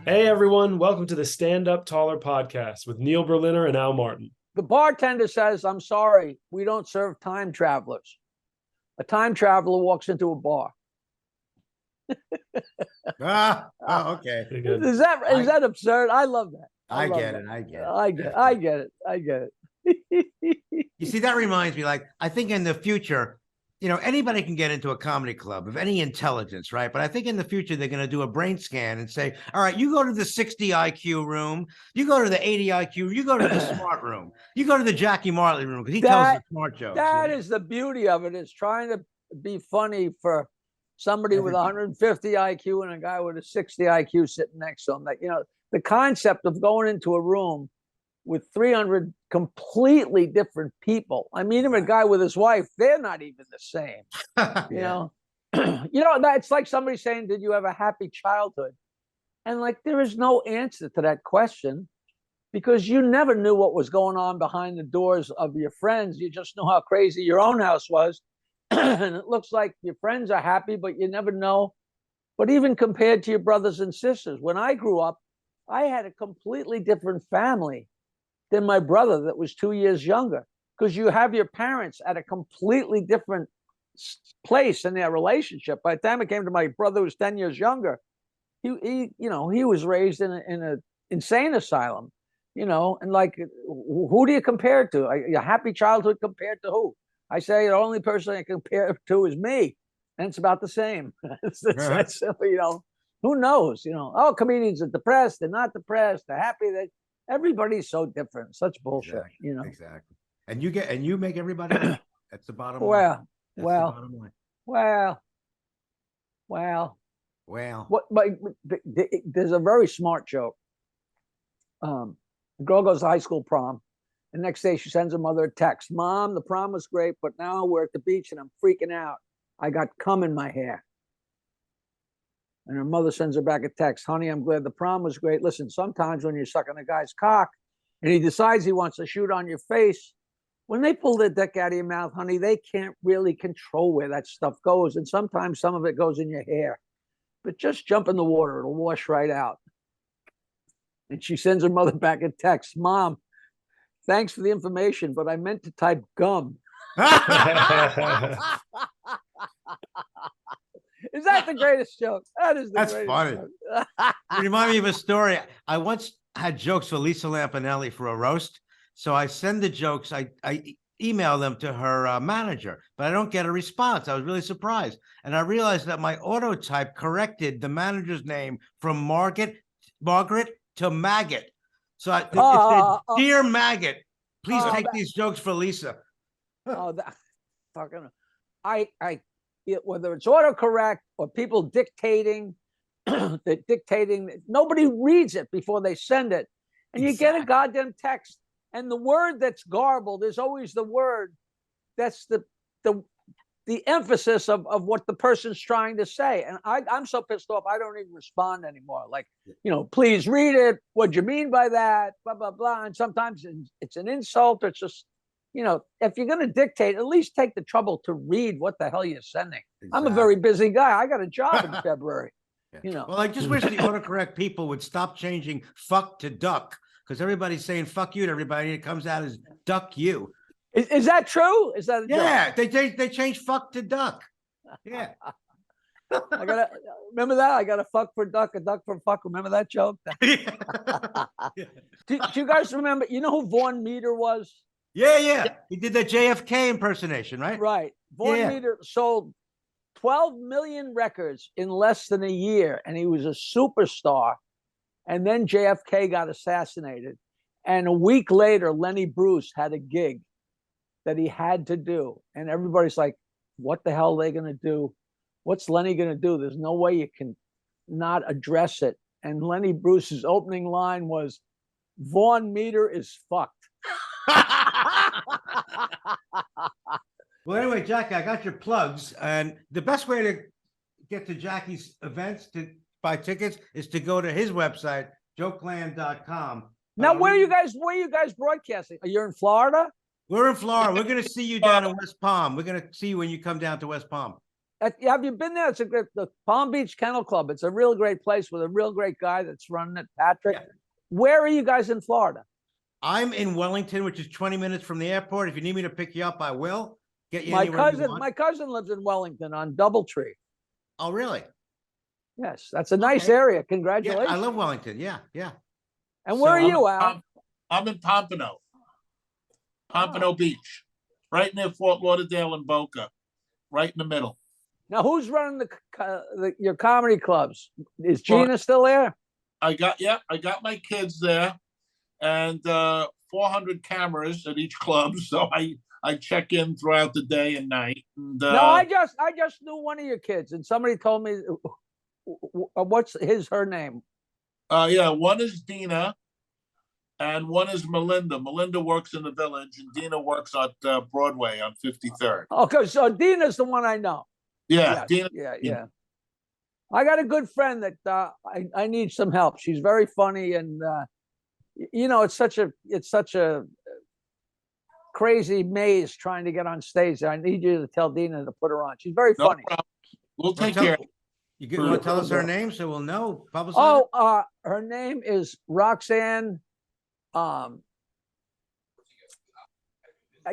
Hey everyone, welcome to the Stand Up Taller podcast with Neil Berliner and Al Martin. The bartender says, "I'm sorry, we don't serve time travelers." A time traveler walks into a bar. Okay. Pretty good. Is that absurd? I love that. I love get that. it. I get it. I get it. I get it. You see, that reminds me, like, I think in the future, anybody can get into a comedy club of any intelligence, right? But I think in the future, they're going to do a brain scan and say, all right, you go to the 60 IQ room, you go to the 80 IQ, you go to the smart room, you go to the Jackie Martling room because he tells the smart jokes. That is the beauty of it, is trying to be funny for somebody with 150 IQ and a guy with a 60 IQ sitting next to him. Like, the concept of going into a room with 300 completely different people. I mean, even a guy with his wife, they're not even the same. You know, it's like somebody saying, "Did you have a happy childhood?" And like, there is no answer to that question, because you never knew what was going on behind the doors of your friends. You just knew how crazy your own house was. And it looks like your friends are happy, but you never know. But even compared to your brothers and sisters, when I grew up, I had a completely different family than my brother that was 2 years younger, because you have your parents at a completely different place in their relationship. By the time it came to my brother, who was 10 years younger, he was raised in an insane asylum, and like, who do you compare it to? Your happy childhood compared to who? I say the only person I compare it to is me, and it's about the same. It's who knows? Oh, comedians are depressed, they're not depressed, they're happy. Everybody's so different. Such bullshit. Exactly. And you make everybody happy. That's the bottom line. What? But there's a very smart joke. A girl goes to high school prom. The next day, she sends her mother a text: "Mom, the prom was great, but now we're at the beach and I'm freaking out. I got cum in my hair." And her mother sends her back a text: "Honey, I'm glad the prom was great. Listen, sometimes when you're sucking a guy's cock and he decides he wants to shoot on your face, when they pull their dick out of your mouth, honey, they can't really control where that stuff goes. And sometimes some of it goes in your hair. But just jump in the water, it'll wash right out." And she sends her mother back a text: "Mom, thanks for the information, but I meant to type gum." Is that the greatest joke? That's funny. You remind me of a story. I once had jokes for Lisa Lampanelli for a roast. So I send the jokes. I email them to her manager, but I don't get a response. I was really surprised. And I realized that my autotype corrected the manager's name from Margaret to Maggot. So it said, "Dear Maggot, please take these jokes for Lisa." Whether it's autocorrect or people dictating, nobody reads it before they send it. And you get a goddamn text, and the word that's garbled is always the word that's the emphasis of what the person's trying to say. And I'm so pissed off, I don't even respond anymore. Like, "Please read it. What'd you mean by that? Blah, blah, blah." And sometimes it's an insult, or it's just, if you're going to dictate, at least take the trouble to read what the hell you're sending. Exactly. I'm a very busy guy. I got a job in February. Well, I just wish the autocorrect people would stop changing fuck to duck, because everybody's saying fuck you to everybody, and it comes out as duck you. Is that true? Is that a joke? They changed fuck to duck. Yeah. Remember that? I got a fuck for duck, a duck for fuck. Remember that joke? Do you guys remember? You know who Vaughn Meter was? Yeah. He did the JFK impersonation, right? Right. Vaughn Meter sold 12 million records in less than a year, and he was a superstar. And then JFK got assassinated. And a week later, Lenny Bruce had a gig that he had to do. And everybody's like, what the hell are they going to do? What's Lenny going to do? There's no way you can not address it. And Lenny Bruce's opening line was, "Vaughn Meter is fucked." Well, anyway, Jackie, I got your plugs, and the best way to get to Jackie's events to buy tickets is to go to his website, jokeland.com. Now, where are you guys broadcasting? Are you in Florida? We're in Florida. We're going to see you down in West Palm. We're going to see you when you come down to West Palm. Have you been there? It's a great, the Palm Beach Kennel Club. It's a real great place with a real great guy that's running it, Patrick. Yeah. Where are you guys in Florida? I'm in Wellington, which is 20 minutes from the airport. If you need me to pick you up, I will get you My anywhere you cousin, want. my cousin lives in Wellington on Doubletree. Oh, really? Yes, that's a nice Okay. area. Yeah, Congratulations. I love Wellington. Yeah, yeah. And So where are I'm- you, Al? I'm in Pompano, Pompano Beach, right near Fort Lauderdale and Boca, right in the middle. Now, who's running your comedy clubs? Is Well, Gina still there? I got my kids there, and 400 cameras at each club, so I check in throughout the day and night. And, No, I just knew one of your kids, and somebody told me what's her name. yeah, one is Dina, and one is Melinda. Melinda works in the Village, and Dina works at Broadway on 53rd. Okay, so Dina's the one I know. Yeah, Yes, Dina. yeah. I got a good friend that I need some help. She's very funny, and it's such a crazy maze trying to get on stage. I need you to tell Dina to put her on. She's very No funny. problem. We'll Well, take care. You want to tell us her name so we'll know? Publicize it? Oh, her name is Roxanne.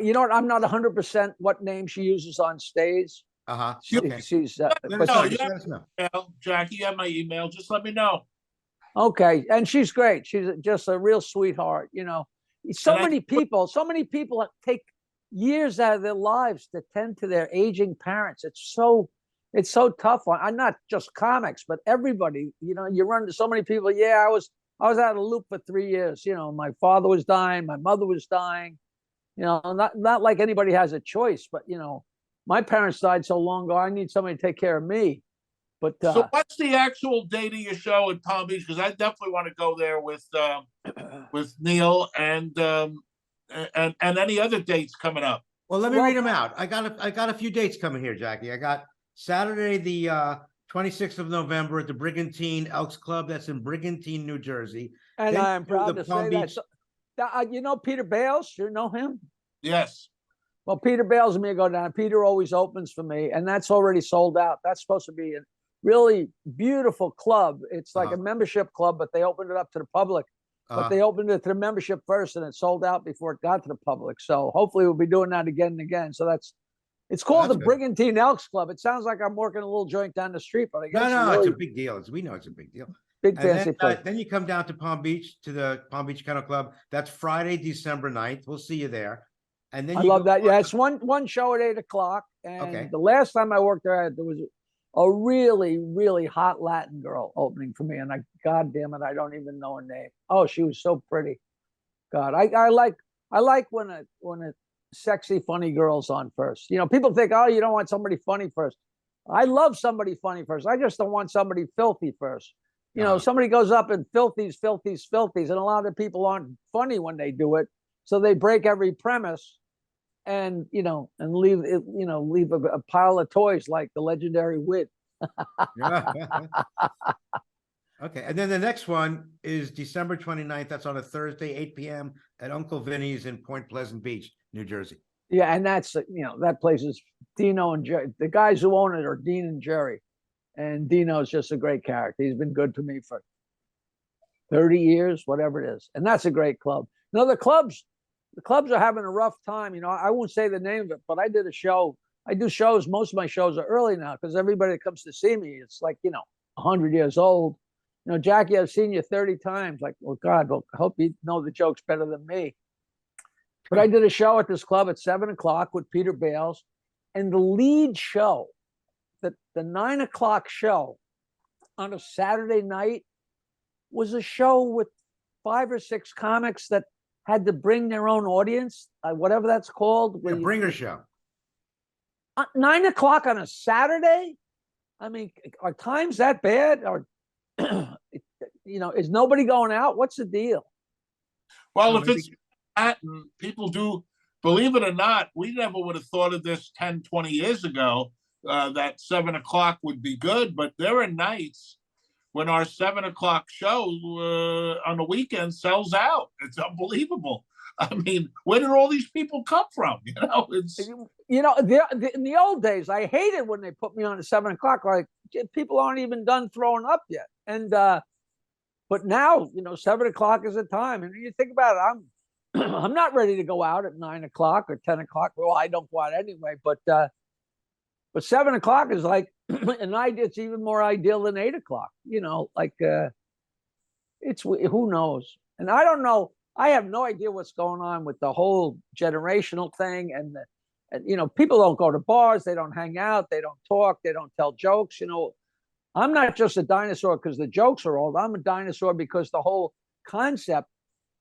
You know what? I'm not 100% what name she uses on stage. Uh-huh. Okay. She's Let us but know, you just have- let us know. Email, Jackie, you have my email. Just let me know. okay, and she's great. She's just a real sweetheart. So And I- many people take years out of their lives to tend to their aging parents. It's so tough on not just comics, but everybody. You run into so many people. Yeah, I was out of the loop for 3 years. My father was dying, my mother was dying. Not like anybody has a choice, but my parents died so long ago. I need somebody to take care of me. But So what's the actual date of your show at Palm Beach? Because I definitely want to go there with Neil and any other dates coming up. Well, let me Well- read them out. I got a few dates coming here, Jackie. I got Saturday, the 26th of November at the Brigantine Elks Club. That's in Brigantine, New Jersey. and Then I'm you do proud the to Palm say that. Beach- Peter Bales. You know him? Yes. Well, Peter bails me to go down. Peter always opens for me, and that's already sold out. That's supposed to be a really beautiful club. It's like a membership club, but they opened it up to the public. But they opened it to the membership first, and it sold out before it got to the public. So hopefully we'll be doing that again and again. So it's called that's the good. Brigantine Elks Club. It sounds like I'm working a little joint down the street, but I guess No, it's it's really a big deal. We know it's a big deal. big And fancy place. then you come down to Palm Beach, to the Palm Beach Kennel Club. That's Friday, December 9th. We'll see you there. And then I you love go that. on Yeah, to- it's one show at 8 o'clock. And Okay. the last time I worked there, there was a really, really hot Latin girl opening for me. And God damn it, I don't even know her name. Oh, she was so pretty. God, I like when a sexy, funny girl's on first. People think, oh, you don't want somebody funny first. I love somebody funny first. I just don't want somebody filthy first. Somebody goes up and filthies, and a lot of people aren't funny when they do it. So they break every premise and leave it, leave a pile of toys like the legendary wit. Okay, and then the next one is December 29th. That's on a Thursday, 8 p.m. at Uncle Vinny's in Point Pleasant Beach, New Jersey. Yeah, and that's that place is Dino and Jerry. The guys who own it are Dean and Jerry, and Dino's just a great character. He's been good to me for 30 years, whatever it is, and that's a great club. The clubs are having a rough time. I won't say the name of it, but I did a show. I do shows. Most of my shows are early now because everybody that comes to see me, it's like 100 years old. Jackie, I've seen you 30 times. Like, well, God, well, I hope you know the jokes better than me. But I did a show at this club at 7 o'clock with Peter Bales, and the lead show, the 9 o'clock show on a Saturday night, was a show with 5 or 6 comics that had to bring their own audience, whatever that's called. Yeah, Bringer Show. 9 o'clock on a Saturday? I mean, are times that bad? Or is nobody going out? What's the deal? Well, Oh, if maybe- it's that, and people do, believe it or not, we never would have thought of this 10, 20 years ago, that 7 o'clock would be good. But there are nights when our 7 o'clock show on the weekend sells out. It's unbelievable. I mean, where did all these people come from? It's In the old days, I hated when they put me on at 7 o'clock. Like, people aren't even done throwing up yet. And but now, 7 o'clock is the time. And you think about it, I'm not ready to go out at 9 o'clock or 10 o'clock. Well, I don't go out anyway. But 7 o'clock is like an idea. It's even more ideal than 8 o'clock. It's who knows. And I don't know. I have no idea what's going on with the whole generational thing. And people don't go to bars. They don't hang out. They don't talk. They don't tell jokes. I'm not just a dinosaur because the jokes are old. I'm a dinosaur because the whole concept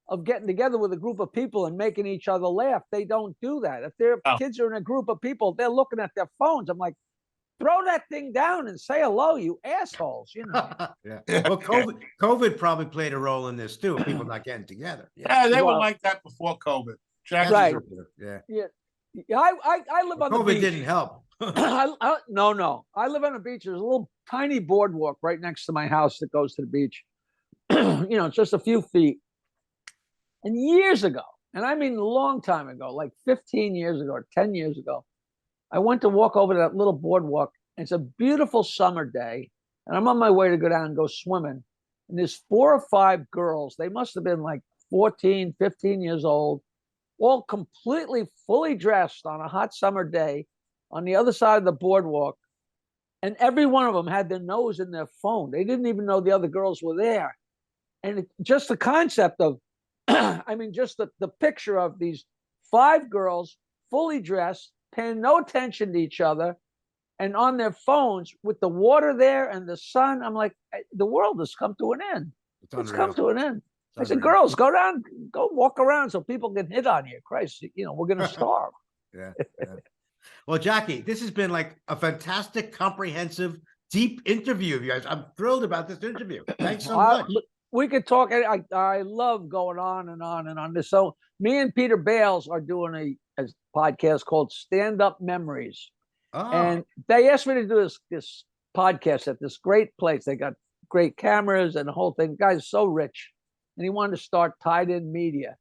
of getting together with a group of people and making each other laugh, they don't do that. If their kids are in a group of people, they're looking at their phones. I'm like, throw that thing down and say hello, you assholes. Yeah. Well, COVID probably played a role in this too. People not getting together. Yeah, they were like that before COVID. Right. Yeah. I live on the beach. COVID didn't help. No. I live on the beach. There's a little tiny boardwalk right next to my house that goes to the beach. Just a few feet. And years ago, and I mean a long time ago, like 15 years ago or 10 years ago, I went to walk over to that little boardwalk. And it's a beautiful summer day. And I'm on my way to go down and go swimming. And there's 4 or 5 girls. They must have been like 14, 15 years old, all completely fully dressed on a hot summer day on the other side of the boardwalk. And every one of them had their nose in their phone. They didn't even know the other girls were there. And just the concept of, just the picture of these 5 girls fully dressed, paying no attention to each other, and on their phones with the water there and the sun. I'm like, the world has come to an end. It's come to an end. I said, girls, go walk around so people can hit on you. Christ, we're going to starve. Yeah. Well, Jackie, this has been like a fantastic, comprehensive, deep interview of you guys. I'm thrilled about this interview. Thanks so much. We could talk. I love going on and on and on. So me and Peter Bales are doing a podcast called Stand Up Memories. Oh. And they asked me to do this podcast at this great place. They got great cameras and the whole thing. The guy's so rich. And he wanted to start Tied In Media.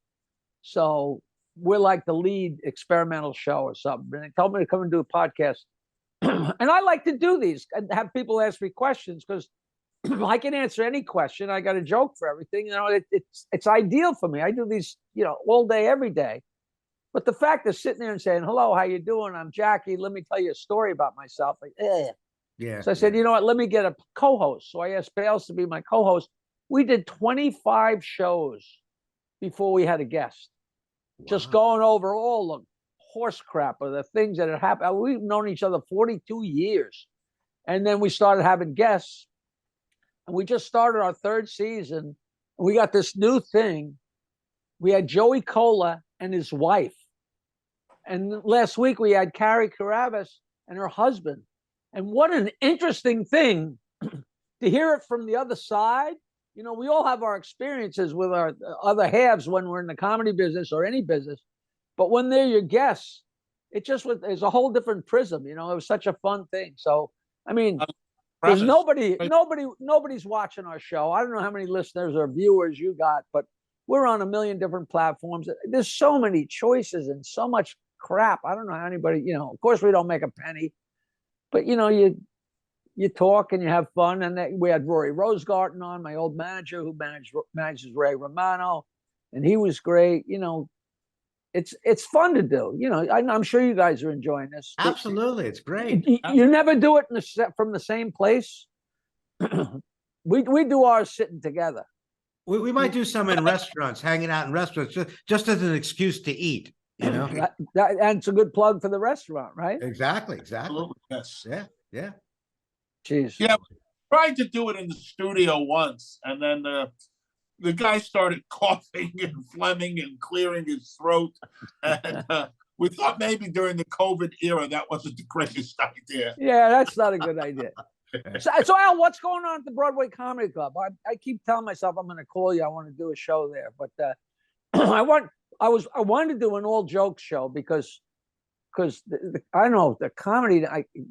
So we're like the lead experimental show or something. And they told me to come and do a podcast. And I like to do these and have people ask me questions because I can answer any question. I got a joke for everything. It's ideal for me. I do these, all day, every day. But the fact of sitting there and saying, hello, how you doing? I'm Jackie. Let me tell you a story about myself. Like, yeah. So I said, you know what? Let me get a co-host. So I asked Bales to be my co-host. We did 25 shows before we had a guest. Wow. Just going over all the horse crap or the things that had happened. We've known each other 42 years. And then we started having guests. And we just started our 3rd season. We got this new thing. We had Joey Cola and his wife. And last week we had Carrie Carabas and her husband. And what an interesting thing to hear it from the other side. We all have our experiences with our other halves when we're in the comedy business or any business. But when they're your guests, it's a whole different prism. It was such a fun thing. So, there's nobody's watching our show. I don't know how many listeners or viewers you got, but we're on a million different platforms. There's so many choices and so much crap. I don't know how anybody, of course we don't make a penny, but you talk and you have fun. And we had Rory Rosegarten on, my old manager who manages Ray Romano, and he was great. It's fun to do. I'm sure you guys are enjoying this. Absolutely, it's great. You never do it from the same place. we do ours sitting together. We might do some in restaurants, hanging out in restaurants, just as an excuse to eat. And it's a good plug for the restaurant, right? Exactly. Absolutely, yes. Yeah. Jeez. Yeah, we tried to do it in the studio once, and then the guy started coughing and phlegming and clearing his throat. And we thought maybe during the COVID era, that wasn't the greatest idea. Yeah, that's not a good idea. So Al, what's going on at the Broadway Comedy Club? I keep telling myself I'm going to call you. I want to do a show there, but I wanted to do an all jokes show because I don't know the comedy.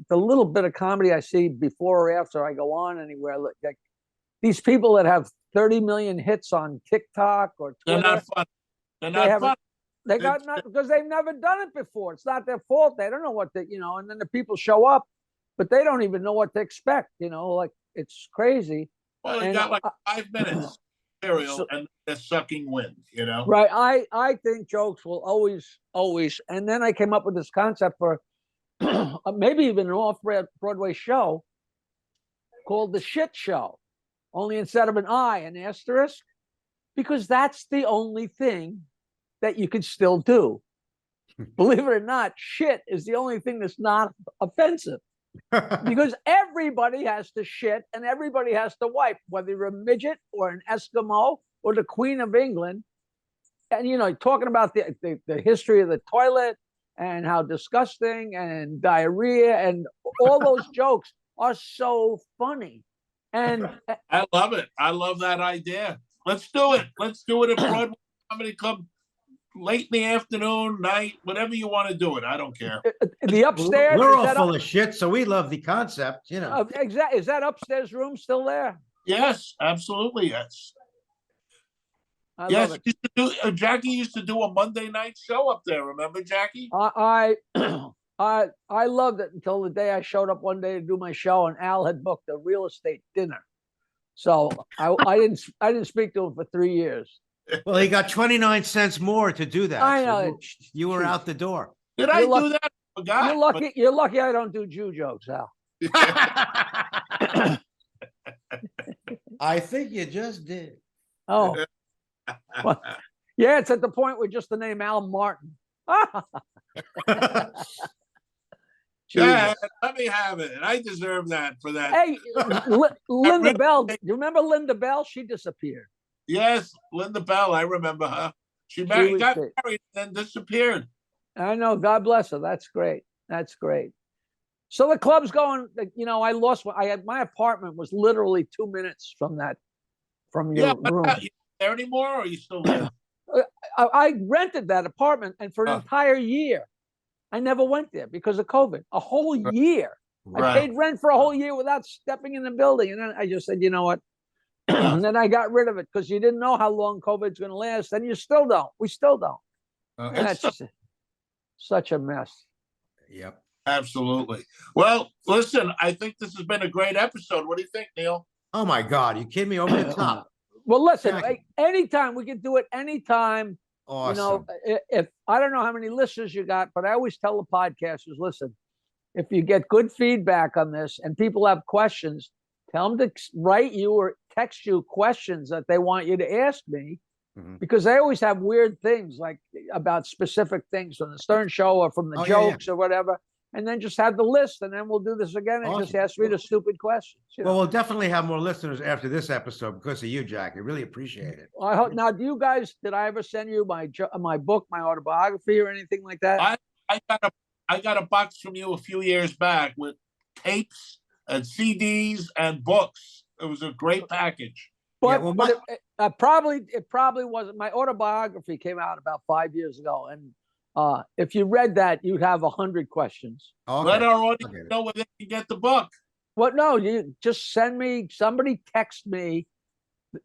The little bit of comedy I see before or after I go on anywhere, like these people that have 30 million hits on TikTok or Twitter. They're not fun. They're not fun. They got not because they've never done it before. It's not their fault. They don't know what they, and then the people show up, but they don't even know what to expect. Like it's crazy. Well, they got like 5 minutes material and they're sucking wind, Right. I think jokes will always. And then I came up with this concept for maybe even an off-Broadway show called The Shit Show, only instead of an I, an asterisk, because that's the only thing that you can still do. Believe it or not, shit is the only thing that's not offensive. Because everybody has to shit and everybody has to wipe, whether you're a midget or an Eskimo or the Queen of England. And, talking about the history of the toilet and how disgusting and diarrhea and all those jokes are so funny. And I love it. I love that idea. Let's do it. Let's do it at Broadway Comedy Club late in the afternoon, night, whatever you want to do it. I don't care. The upstairs. We're all full of shit, so we love the concept, Exactly. Is that upstairs room still there? Yes, absolutely. Yes. I yes. love it. Jackie used to do a Monday night show up there. Remember, Jackie? I loved it until the day I showed up one day to do my show, and Al had booked a real estate dinner. So I didn't speak to him for 3 years. Well, he got 29 cents more to do that. I know. So you were out the door. Did I do that? I forgot. You're lucky I don't do Jew jokes, Al. I think you just did. Oh. Well, yeah, it's at the point where just the name Al Martin. Yeah, let me have it. I deserve that for that. Hey, Linda Bell. You remember Linda Bell? She disappeared. Yes, Linda Bell. I remember her. She got married and then disappeared. I know. God bless her. That's great. That's great. So the club's going. I lost. My apartment was literally 2 minutes from your room. Are you there anymore, or are you still there? I rented that apartment, and for an entire year, I never went there because of COVID. A whole year. Right. I paid rent for a whole year without stepping in the building. And then I just said, you know what? And then I got rid of it because you didn't know how long COVID's going to last. And you still don't. We still don't. That's such a mess. Yep. Absolutely. Well, listen, I think this has been a great episode. What do you think, Neil? Oh, my God. You kidding me over the top. Well, listen, anytime we can do it anytime. Awesome. If I don't know how many listeners you got, but I always tell the podcasters, listen, if you get good feedback on this and people have questions, tell them to write you or text you questions that they want you to ask me, because they always have weird things like about specific things from the Stern Show or from the jokes or whatever. And then just have the list, and then we'll do this again and just ask me the stupid questions. Well, we'll definitely have more listeners after this episode because of you, Jackie. Really appreciate it. I hope. Now, did I ever send you my book, my autobiography, or anything like that? I got a box from you a few years back with tapes and CDs and books. It was a great package. But it probably wasn't. My autobiography came out about 5 years ago, and if you read that, you'd have 100 questions. Okay. Let our audience know where they can get the book. Well, no, you just somebody text me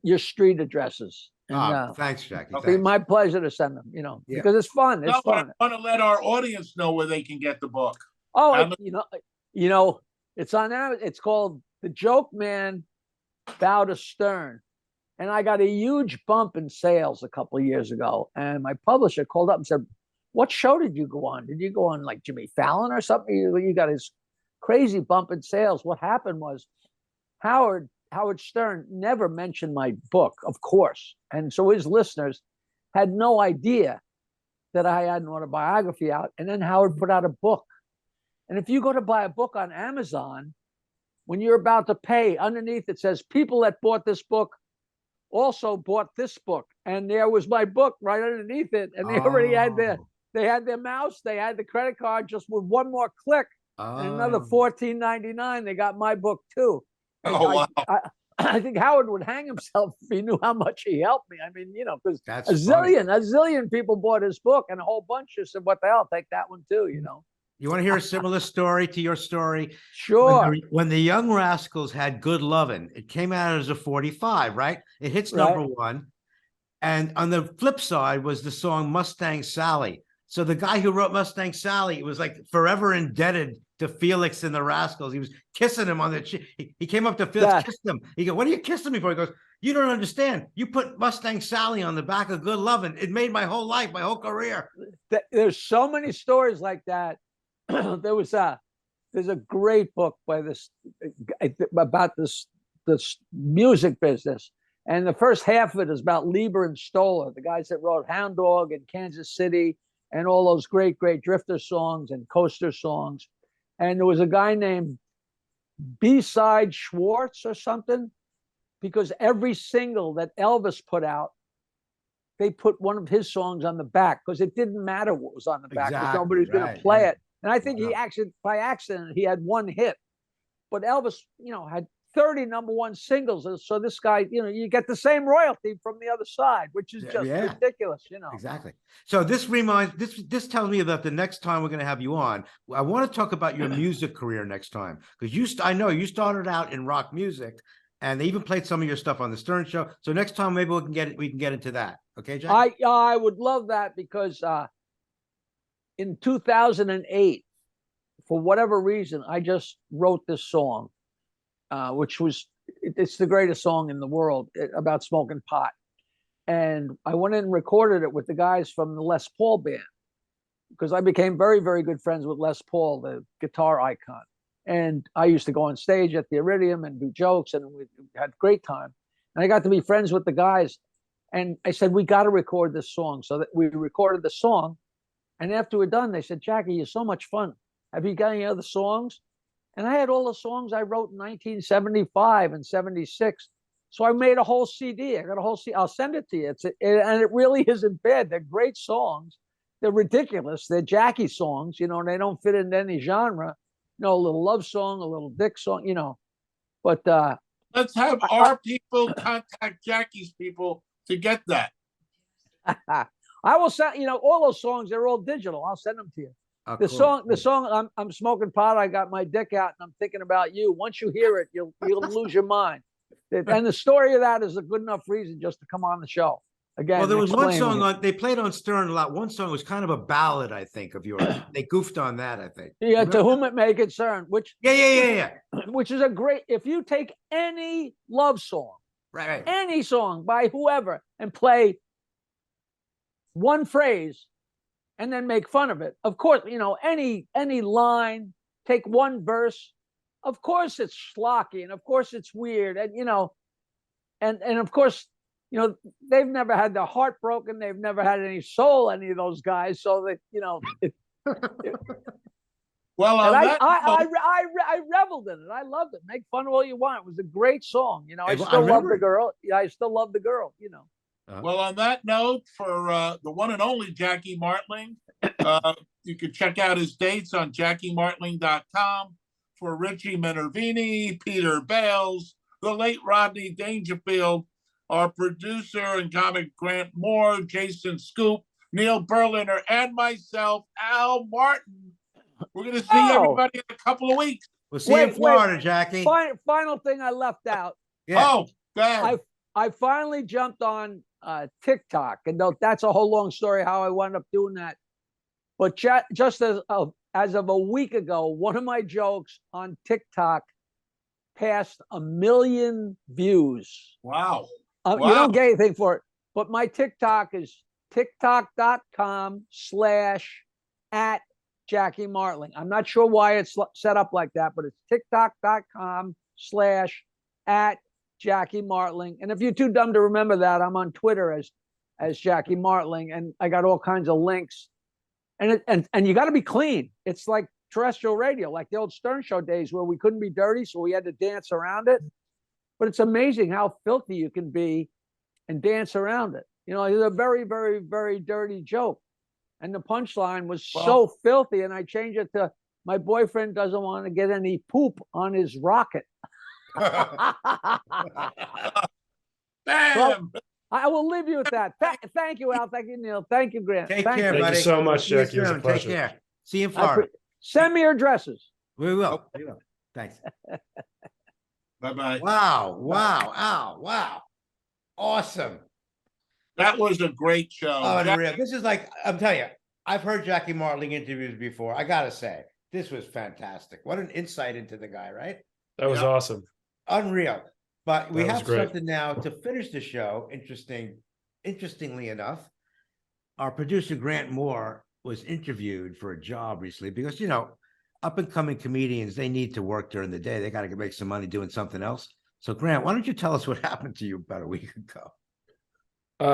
your street addresses. And, thanks, Jackie. It'll be my pleasure to send them, because it's fun. It's fun. I want to let our audience know where they can get the book. Oh, it's on that. It's called The Joke Man Bow to Stern. And I got a huge bump in sales a couple of years ago. And my publisher called up and said, what show did you go on? Did you go on like Jimmy Fallon or something? You got his crazy bump in sales. What happened was Howard Stern never mentioned my book, of course. And so his listeners had no idea that I had an autobiography out. And then Howard put out a book. And if you go to buy a book on Amazon, when you're about to pay, underneath it says, people that bought this book also bought this book. And there was my book right underneath it. And they already had their mouse, they had the credit card, just with one more click and another $14.99. They got my book too. And wow. I think Howard would hang himself if he knew how much he helped me. I mean, because a zillion people bought his book, and a whole bunch just said, what the hell, take that one too, You want to hear a similar story to your story? Sure. When the Young Rascals had Good Lovin', it came out as a 45, right? It hits number one. And on the flip side was the song Mustang Sally. So the guy who wrote Mustang Sally was like forever indebted to Felix and the Rascals. He was kissing him on the cheek. He came up to Felix, kissed him. He goes, "What are you kissing me for?" He goes, "You don't understand. You put Mustang Sally on the back of Good Lovin'. It made my whole life, my whole career." There's so many stories like that. There's a great book by this about this music business. And the first half of it is about Lieber and Stoller, the guys that wrote Hound Dog and Kansas City and all those great, great Drifter songs and Coaster songs. And there was a guy named B-Side Schwartz or something, because every single that Elvis put out, they put one of his songs on the back because it didn't matter what was on the back because nobody was going to play it. And I think he actually, by accident, he had one hit. But Elvis, had 30 #1 singles. So this guy, you get the same royalty from the other side, which is just ridiculous, Exactly. So this tells me about the next time we're going to have you on. I want to talk about your music career next time, because I know you started out in rock music, and they even played some of your stuff on the Stern Show. So next time maybe we can get into that. Okay, Jack? I would love that, because in 2008, for whatever reason, I just wrote this song, which it's the greatest song in the world about smoking pot. And I went in and recorded it with the guys from the Les Paul band, because I became very, very good friends with Les Paul, the guitar icon. And I used to go on stage at the Iridium and do jokes, and we had a great time. And I got to be friends with the guys. And I said, we got to record this song. So that we recorded the song. And after we're done, they said, Jackie, you're so much fun. Have you got any other songs? And I had all the songs I wrote in 1975 and 76. So I made a whole CD. I got a whole CD. I'll send it to you. And it really isn't bad. They're great songs. They're ridiculous. They're Jackie songs, and they don't fit into any genre. A little love song, a little dick song, But let's have our people contact Jackie's people to get that. I will send, all those songs, they're all digital. I'll send them to you. Oh, the cool. song, I'm smoking pot. I got my dick out and I'm thinking about you. Once you hear it, you'll lose your mind. And the story of that is a good enough reason just to come on the show. Again, well, there was one song they played on Stern a lot. One song was kind of a ballad, I think, of yours. They goofed on that, I think. Yeah, remember? To Whom It May Concern, which which is a great. If you take any love song, right, any song by whoever, and play one phrase, and then make fun of it. Of course, any line, take one verse. Of course, it's schlocky, and of course, it's weird, and and of course. They've never had their heart broken. They've never had any soul, any of those guys. So that, Well, I reveled in it. I loved it. Make fun of all you want. It was a great song. I still love the girl. Yeah, I still love the girl, Well, on that note, for the one and only Jackie Martling, you can check out his dates on JackieMartling.com. For Richie Minervini, Peter Bales, the late Rodney Dangerfield, our producer and comic Grant Moore, Jason Scoop, Neil Berliner, and myself, Al Martin. We're going to see everybody in a couple of weeks. We'll see you in Florida, Jackie. Final thing I left out. Yeah. Oh, go ahead. I finally jumped on TikTok, and that's a whole long story how I wound up doing that. But just as of a week ago, one of my jokes on TikTok passed 1 million views. Wow. You don't get anything for it, but my TikTok is tiktok.com/@Jackie Martling. I'm not sure why it's set up like that, but it's tiktok.com/@Jackie Martling. And if you're too dumb to remember that, I'm on Twitter as Jackie Martling, and I got all kinds of links. And you got to be clean. It's like terrestrial radio, like the old Stern Show days where we couldn't be dirty, so we had to dance around it. But it's amazing how filthy you can be and dance around it. It's a very, very, very dirty joke. And the punchline was so filthy, and I changed it to, my boyfriend doesn't want to get any poop on his rocket. Bam! So I will leave you with that. Thank you, Al. Thank you, Neil. Thank you, Grant. Take care, buddy. Thank you so much, Jackie. It was a pleasure. Take care. See you in Florida. Send me your addresses. We will. Thanks. Bye-bye. Wow. Wow. Wow. Wow. Awesome. That was a great show. Oh, Jack- unreal. This is like, I'm telling you, I've heard Jackie Martling interviews before. I gotta say, this was fantastic. What an insight into the guy, right? That was Yeah. awesome. Unreal. But we That was have great. something now to finish the show. Interestingly enough, our producer Grant Moore was interviewed for a job recently because up and coming comedians, they need to work during the day. They got to make some money doing something else. So Grant, why don't you tell us what happened to you about a week ago?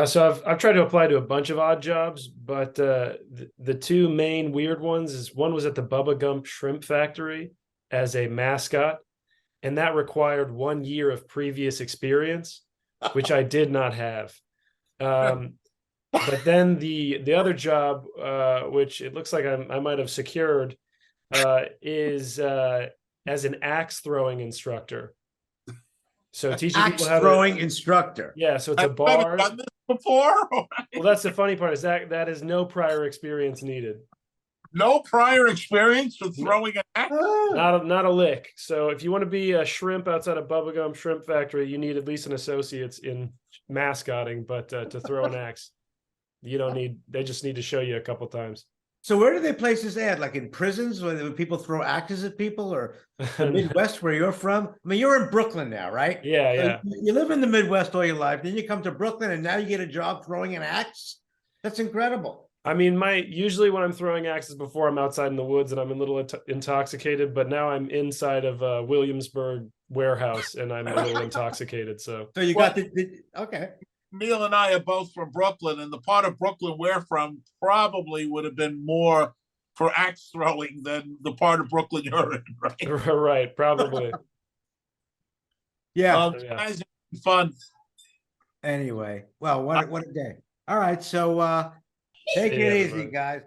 So I've tried to apply to a bunch of odd jobs, but the two main weird ones is one was at the Bubba Gump Shrimp Factory as a mascot, and that required 1 year of previous experience, which I did not have. But then the other job, which it looks like I might have secured, is as an axe throwing instructor. So teaching Axe people how throwing to, instructor. yeah. So it's a Have you ever bar. done this before? Well, that's the funny part is that is no prior experience needed. No prior experience with throwing an axe? Ah. Not a lick. So if you want to be a shrimp outside of Bubblegum Shrimp Factory, you need at least an associate's in mascotting, but to throw an axe, you don't need. They just need to show you a couple times. So where do they place this ad? Like in prisons where people throw axes at people, or the Midwest where you're from? I mean, you're in Brooklyn now, right? Yeah, So yeah. you live in the Midwest all your life, then you come to Brooklyn and now you get a job throwing an axe. That's incredible. I mean, usually when I'm throwing axes before, I'm outside in the woods and I'm a little intoxicated, but now I'm inside of a Williamsburg warehouse and I'm a little intoxicated. So you got okay. Neil and I are both from Brooklyn, and the part of Brooklyn we're from probably would have been more for axe throwing than the part of Brooklyn you're in, right? right, probably. Yeah. Yeah. Guys, fun. Anyway, well, what a day. All right, so take See it you, easy, everybody. guys.